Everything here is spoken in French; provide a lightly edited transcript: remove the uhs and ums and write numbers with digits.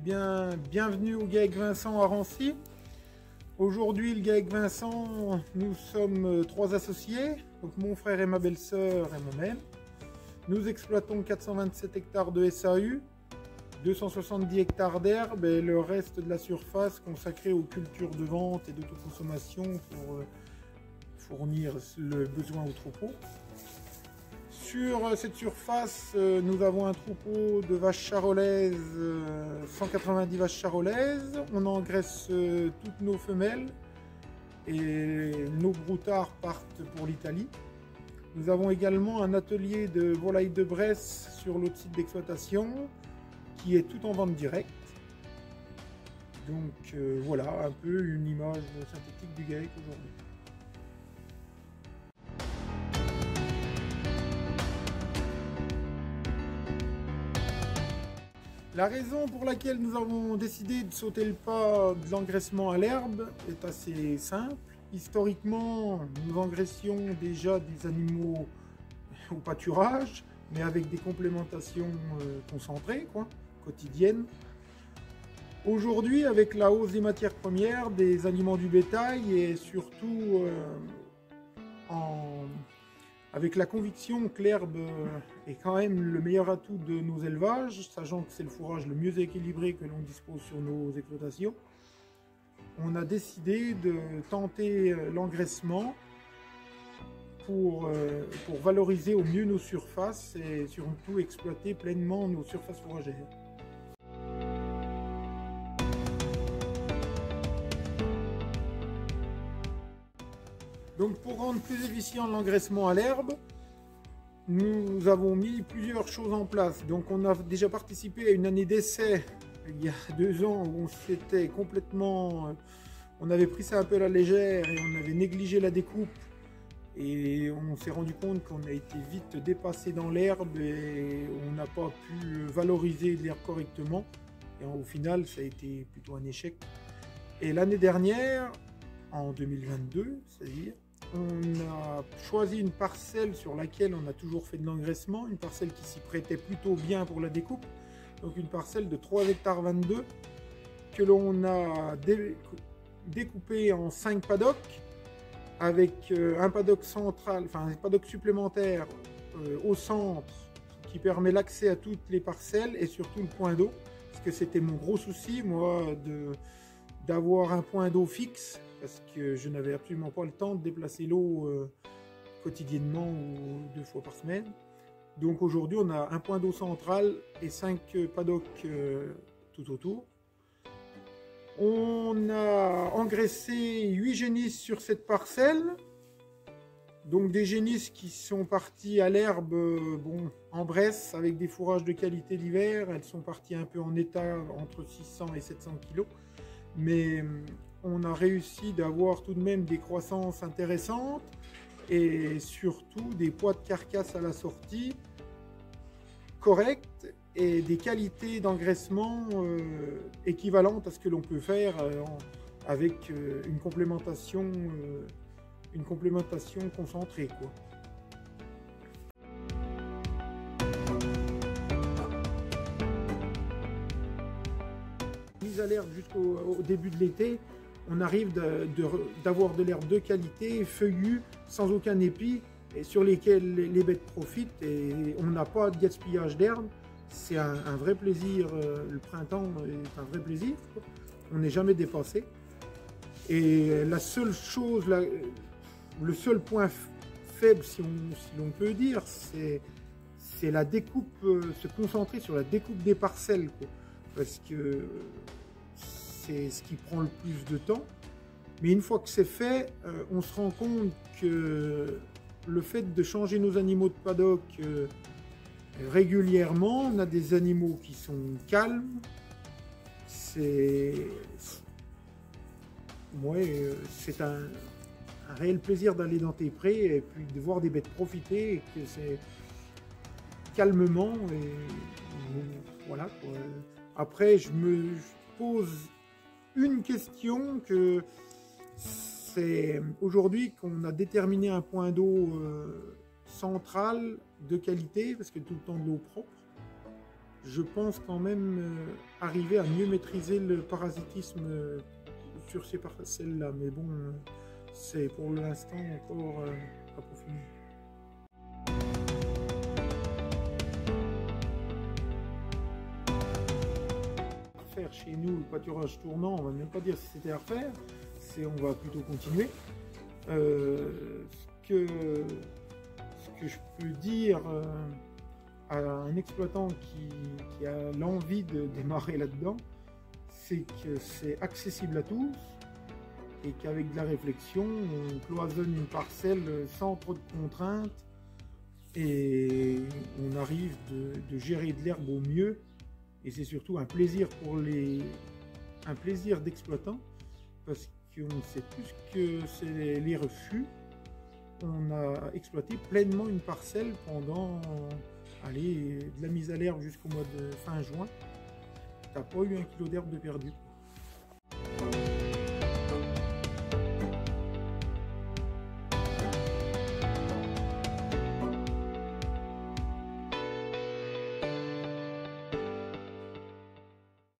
bien, bienvenue au GAEC Vincent à Rancy. Aujourd'hui, le GAEC Vincent, nous sommes 3 associés, donc mon frère et ma belle-sœur et moi-même. Nous exploitons 427 hectares de SAU, 270 hectares d'herbe et le reste de la surface consacrée aux cultures de vente et d'autoconsommation pour fournir le besoin au troupeau. Sur cette surface, nous avons un troupeau de vaches charolaises, 190 vaches charolaises. On engraisse toutes nos femelles et nos broutards partent pour l'Italie. Nous avons également un atelier de volailles de Bresse sur l'autre site d'exploitation qui est tout en vente directe. Donc voilà un peu une image synthétique du GAEC aujourd'hui. La raison pour laquelle nous avons décidé de sauter le pas de l'engraissement à l'herbe est assez simple. Historiquement, nous engraissions déjà des animaux au pâturage, mais avec des complémentations concentrées, quotidiennes. Aujourd'hui, avec la hausse des matières premières, des aliments du bétail et surtout avec la conviction que l'herbe est quand même le meilleur atout de nos élevages, sachant que c'est le fourrage le mieux équilibré que l'on dispose sur nos exploitations, on a décidé de tenter l'engraissement pour valoriser au mieux nos surfaces et surtout exploiter pleinement nos surfaces fourragères. Donc pour rendre plus efficient l'engraissement à l'herbe, nous avons mis plusieurs choses en place. Donc on a déjà participé à une année d'essai il y a 2 ans où on avait pris ça un peu à la légère et on avait négligé la découpe. Et on s'est rendu compte qu'on a été vite dépassé dans l'herbe et on n'a pas pu valoriser l'herbe correctement. Et au final, ça a été plutôt un échec. Et l'année dernière, en 2022, c'est-à-dire, on a choisi une parcelle sur laquelle on a toujours fait de l'engraissement, une parcelle qui s'y prêtait plutôt bien pour la découpe, donc une parcelle de 3 hectares 22 que l'on a découpée en 5 paddocks avec un paddock central, enfin un paddock supplémentaire au centre qui permet l'accès à toutes les parcelles et surtout le point d'eau, parce que c'était mon gros souci, moi, d'avoir un point d'eau fixe, parce que je n'avais absolument pas le temps de déplacer l'eau quotidiennement ou 2 fois par semaine. Donc aujourd'hui, on a un point d'eau central et 5 paddocks tout autour. On a engraissé 8 génisses sur cette parcelle. Donc des génisses qui sont parties à l'herbe en Bresse avec des fourrages de qualité l'hiver. Elles sont parties un peu en état entre 600 et 700 kg. Mais on a réussi d'avoir tout de même des croissances intéressantes et surtout des poids de carcasse à la sortie corrects et des qualités d'engraissement équivalentes à ce que l'on peut faire avec une complémentation concentrée, Mise à l'herbe jusqu'au début de l'été, on arrive d'avoir de l'herbe de qualité, feuillue, sans aucun épi, et sur lesquelles les bêtes profitent, et on n'a pas de gaspillage d'herbe. C'est un vrai plaisir, le printemps est un vrai plaisir, on n'est jamais dépassé. Et la seule chose, le seul point faible, si l'on peut dire, c'est la découpe, se concentrer sur la découpe des parcelles, parce que c'est ce qui prend le plus de temps. Mais une fois que c'est fait, on se rend compte que le fait de changer nos animaux de paddock régulièrement, on a des animaux qui sont calmes. C'est un réel plaisir d'aller dans tes prés et puis de voir des bêtes profiter, et que c'est calmement. Et voilà, quoi. Après, je me pose une question, que c'est aujourd'hui qu'on a déterminé un point d'eau central de qualité, parce que tout le temps de l'eau propre. je pense quand même arriver à mieux maîtriser le parasitisme sur ces parcelles-là. Mais bon, c'est pour l'instant encore approfondi. À faire chez nous le pâturage tournant, on va même pas dire si c'était à refaire, on va plutôt continuer. Ce que je peux dire à un exploitant qui a l'envie de démarrer là-dedans, c'est que c'est accessible à tous et qu'avec de la réflexion, on cloisonne une parcelle sans trop de contraintes et on arrive de gérer de l'herbe au mieux. Et c'est surtout un plaisir un plaisir d'exploitant, parce qu'on sait plus que c'est les refus. On a exploité pleinement une parcelle pendant, allez, de la mise à l'herbe jusqu'au mois de fin juin. T'as pas eu 1 kilo d'herbe de perdu.